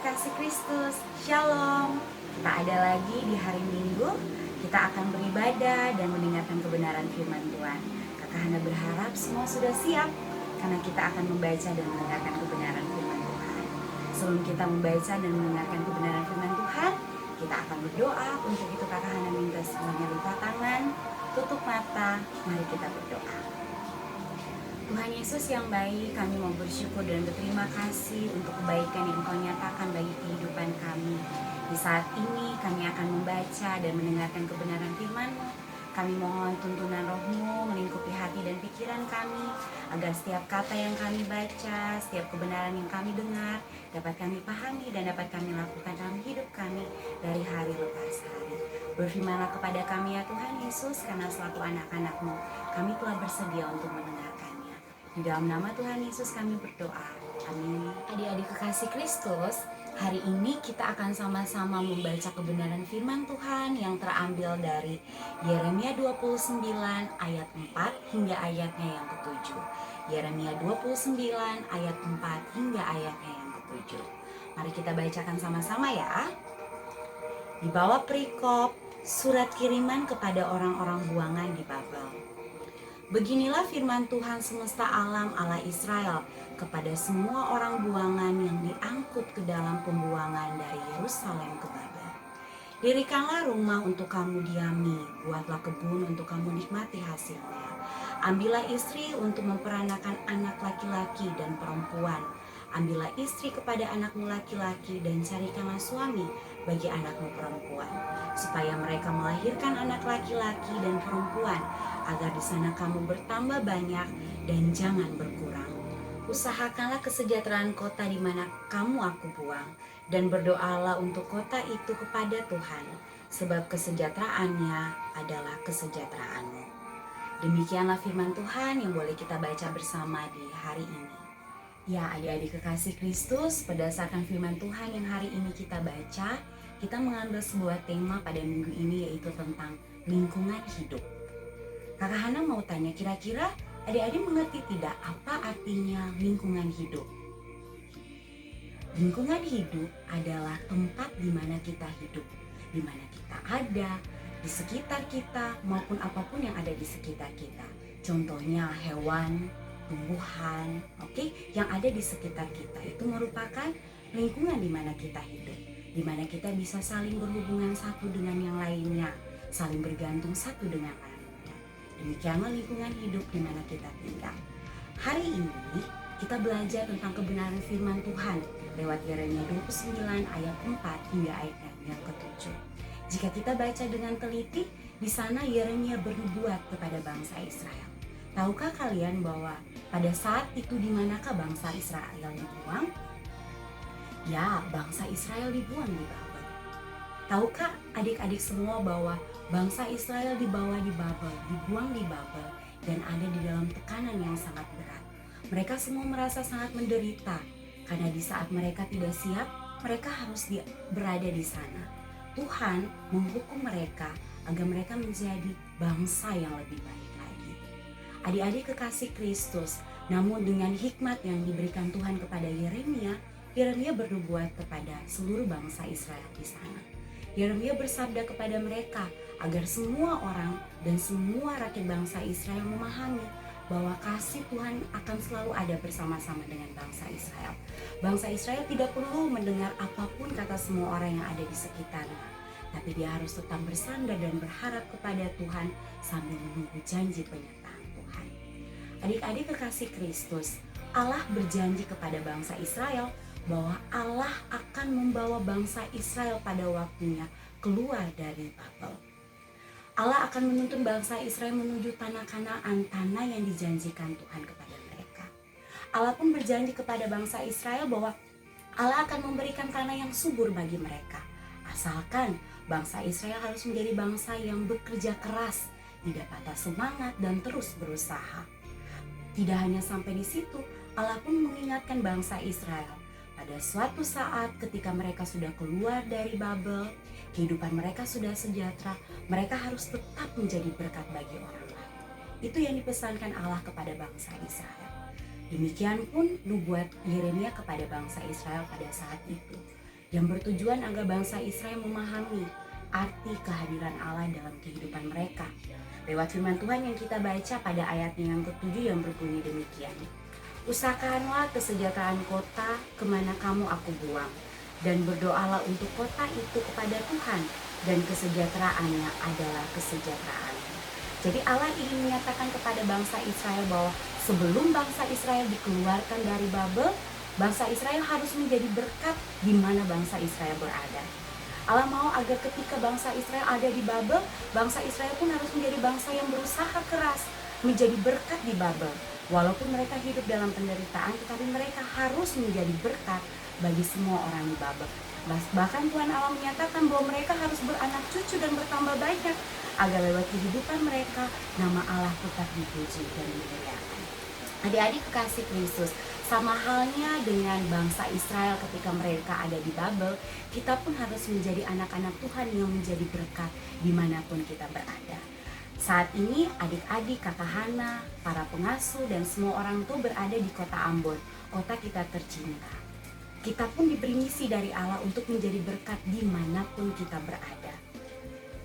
kekasih Kristus, Shalom. Tak ada lagi di hari Minggu, kita akan beribadah dan mendengarkan kebenaran firman Tuhan. Kakak Hana berharap semua sudah siap, karena kita akan membaca dan mendengarkan kebenaran firman Tuhan. Sebelum kita membaca dan mendengarkan kebenaran firman Tuhan, kita akan berdoa. Untuk itu Kakak Hana minta semuanya lupa tangan, tutup mata, mari kita berdoa. Tuhan Yesus yang baik, kami mau bersyukur dan berterima kasih untuk kebaikan yang Engkau nyatakan bagi kehidupan kami. Di saat ini kami akan membaca dan mendengarkan kebenaran firman-Mu. Kami mohon tuntunan Roh-Mu melingkupi hati dan pikiran kami, agar setiap kata yang kami baca, setiap kebenaran yang kami dengar, dapat kami pahami dan dapat kami lakukan dalam hidup kami dari hari lepas hari. Berfirmanlah kepada kami ya Tuhan Yesus, karena selaku anak-anak-Mu, kami telah bersedia untuk mendengarkannya. Di dalam nama Tuhan Yesus kami berdoa. Amin. Adik-adik kekasih Kristus, hari ini kita akan sama-sama membaca kebenaran firman Tuhan yang terambil dari Yeremia 29 ayat 4 hingga ayatnya yang ke-7. Yeremia 29 ayat 4 hingga ayatnya yang ke-7. Mari kita bacakan sama-sama ya. Di bawah perikop surat kiriman kepada orang-orang buangan di Babel. Beginilah firman Tuhan semesta alam Allah Israel kepada semua orang buangan yang diangkut ke dalam pembuangan dari Yerusalem ke Babel. Dirikanlah rumah untuk kamu diami, buatlah kebun untuk kamu nikmati hasilnya. Ambillah istri untuk memperanakan anak laki-laki dan perempuan. Ambillah istri kepada anakmu laki-laki dan carikanlah suami bagi anakmu perempuan, supaya mereka melahirkan anak laki-laki dan perempuan, agar di sana kamu bertambah banyak dan jangan berkurang. Usahakanlah kesejahteraan kota di mana kamu aku buang, dan berdoalah untuk kota itu kepada Tuhan, sebab kesejahteraannya adalah kesejahteraanmu. Demikianlah firman Tuhan yang boleh kita baca bersama di hari ini. Ya, adik-adik kekasih Kristus, berdasarkan firman Tuhan yang hari ini kita baca, kita mengambil sebuah tema pada minggu ini, yaitu tentang lingkungan hidup. Kakak Hana mau tanya, kira-kira adik-adik mengerti tidak apa artinya lingkungan hidup? Lingkungan hidup adalah tempat di mana kita hidup, di mana kita ada, di sekitar kita maupun apapun yang ada di sekitar kita. Contohnya hewan, tumbuhan, yang ada di sekitar kita itu merupakan lingkungan di mana kita hidup, di mana kita bisa saling berhubungan satu dengan yang lainnya, saling bergantung satu dengan lainnya. Demikianlah lingkungan hidup di mana kita tinggal. Hari ini kita belajar tentang kebenaran firman Tuhan lewat Yeremia 29 ayat 4 hingga ayat yang ke-7. Jika kita baca dengan teliti, di sana Yeremia bernubuat kepada bangsa Israel. Tahukah kalian bahwa pada saat itu di manakah bangsa Israel dibuang? Ya, bangsa Israel dibuang di Babel. Tahukah adik-adik semua bahwa bangsa Israel dibawa di Babel, dibuang di Babel, dan ada di dalam tekanan yang sangat berat. Mereka semua merasa sangat menderita, karena di saat mereka tidak siap, mereka harus berada di sana. Tuhan menghukum mereka agar mereka menjadi bangsa yang lebih baik lagi. Adik-adik kekasih Kristus, namun dengan hikmat yang diberikan Tuhan kepada Yeremia, Yeremia bernubuat kepada seluruh bangsa Israel di sana. Yeremia bersabda kepada mereka agar semua orang dan semua rakyat bangsa Israel memahami bahwa kasih Tuhan akan selalu ada bersama-sama dengan bangsa Israel. Bangsa Israel tidak perlu mendengar apapun kata semua orang yang ada di sekitarnya, tapi dia harus tetap bersandar dan berharap kepada Tuhan sambil menunggu janji penyertaan. Adik-adik kekasih Kristus, Allah berjanji kepada bangsa Israel bahwa Allah akan membawa bangsa Israel pada waktunya keluar dari Babel. Allah akan menuntun bangsa Israel menuju tanah Kanaan, tanah yang dijanjikan Tuhan kepada mereka. Allah pun berjanji kepada bangsa Israel bahwa Allah akan memberikan tanah yang subur bagi mereka, asalkan bangsa Israel harus menjadi bangsa yang bekerja keras, tidak patah semangat dan terus berusaha. Tidak hanya sampai di situ, Allah pun mengingatkan bangsa Israel. Pada suatu saat ketika mereka sudah keluar dari Babel, kehidupan mereka sudah sejahtera, mereka harus tetap menjadi berkat bagi orang lain. Itu yang dipesankan Allah kepada bangsa Israel. Demikian pun nubuat Yeremia kepada bangsa Israel pada saat itu. yang bertujuan agar bangsa Israel memahami arti kehadiran Allah dalam kehidupan mereka. Lewat firman Tuhan yang kita baca pada ayatnya yang ke-7 yang berbunyi demikian. Usahakanlah kesejahteraan kota kemana kamu aku buang, dan berdoalah untuk kota itu kepada Tuhan, dan kesejahteraannya adalah kesejahteraan. Jadi Allah ingin menyatakan kepada bangsa Israel bahwa sebelum bangsa Israel dikeluarkan dari Babel, bangsa Israel harus menjadi berkat di mana bangsa Israel berada. Allah mau agar ketika bangsa Israel ada di Babel, bangsa Israel pun harus menjadi bangsa yang berusaha keras menjadi berkat di Babel. Walaupun mereka hidup dalam penderitaan, tetapi mereka harus menjadi berkat bagi semua orang di Babel. Bahkan Tuhan Allah menyatakan bahwa mereka harus beranak cucu dan bertambah banyak, agar lewat kehidupan mereka nama Allah tetap dipuji dan dimuliakan. Adik-adik kekasih Kristus, sama halnya dengan bangsa Israel ketika mereka ada di Babel, kita pun harus menjadi anak-anak Tuhan yang menjadi berkat dimanapun kita berada. Saat ini adik-adik, kakak Hana, para pengasuh dan semua orang tua berada di kota Ambon, kota kita tercinta. Kita pun diberi misi dari Allah untuk menjadi berkat dimanapun kita berada.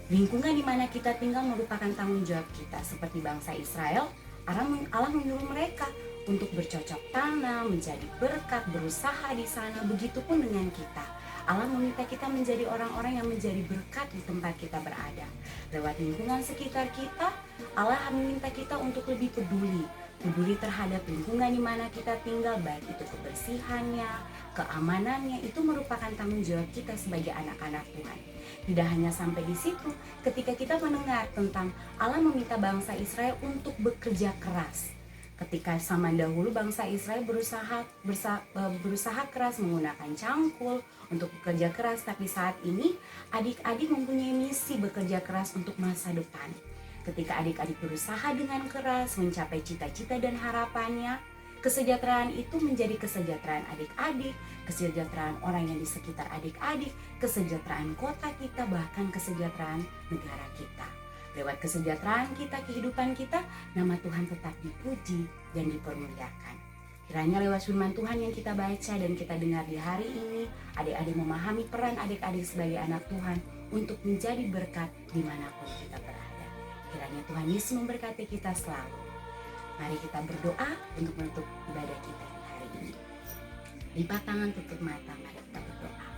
Lingkungan di mana kita tinggal merupakan tanggung jawab kita. Seperti bangsa Israel, Allah menyuruh mereka untuk bercocok tanam, menjadi berkat, berusaha di sana. Begitupun dengan kita. Allah meminta kita menjadi orang-orang yang menjadi berkat di tempat kita berada. Lewat lingkungan sekitar kita, Allah meminta kita untuk lebih peduli terhadap lingkungan di mana kita tinggal, baik itu kebersihannya, keamanannya. Itu merupakan tanggung jawab kita sebagai anak-anak Tuhan. Tidak hanya sampai di situ, ketika kita mendengar tentang Allah meminta bangsa Israel untuk bekerja keras. Ketika zaman dahulu bangsa Israel berusaha keras menggunakan cangkul untuk bekerja keras, tapi saat ini adik-adik mempunyai misi bekerja keras untuk masa depan. Ketika adik-adik berusaha dengan keras mencapai cita-cita dan harapannya, kesejahteraan itu menjadi kesejahteraan adik-adik, kesejahteraan orang yang di sekitar adik-adik, kesejahteraan kota kita, bahkan kesejahteraan negara kita. Lewat kesejahteraan kita, kehidupan kita, nama Tuhan tetap dipuji dan dipermuliakan. Kiranya lewat firman Tuhan yang kita baca dan kita dengar di hari ini, adik-adik memahami peran adik-adik sebagai anak Tuhan untuk menjadi berkat dimanapun kita berada. Kiranya Tuhan Yesus memberkati kita selalu. Mari kita berdoa untuk menutup ibadah kita di hari ini. Lipat tangan, tutup mata, mari kita berdoa.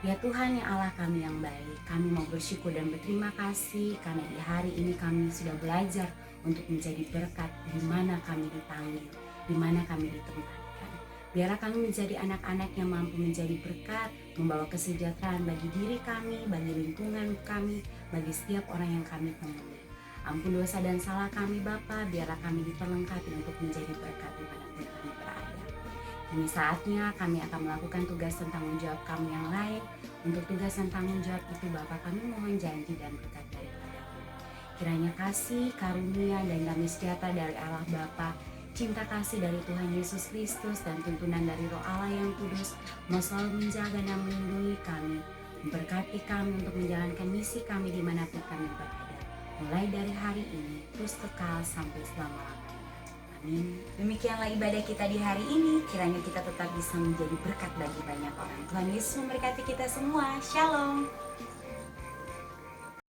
Ya Tuhan, ya Allah kami yang baik, kami mau bersyukur dan berterima kasih karena di hari ini kami sudah belajar untuk menjadi berkat di mana kami dipanggil, di mana kami ditempatkan. Biarlah kami menjadi anak-anak yang mampu menjadi berkat, membawa kesejahteraan bagi diri kami, bagi lingkungan kami, bagi setiap orang yang kami temui. Ampun dosa dan salah kami Bapa, biarlah kami diperlengkapi untuk menjadi berkat dimanapun kami berada. Ini saatnya kami akan melakukan tugas dan tanggung jawab kami yang lain. Untuk tugas dan tanggung jawab itu Bapa, kami mohon janji dan berkat daripada-Mu. Kiranya kasih, karunia, dan damai sejahtera dari Allah Bapa, cinta kasih dari Tuhan Yesus Kristus, dan tuntunan dari Roh Allah yang kudus mau selalu menjaga dan melindungi kami, memberkati kami untuk menjalankan misi kami dimanapun kami berada, mulai dari hari ini terus kekal sampai selama-lamanya. Amin. Demikianlah ibadah kita di hari ini. Kiranya kita tetap bisa menjadi berkat bagi banyak orang. Tuhan Yesus memberkati kita semua. Shalom.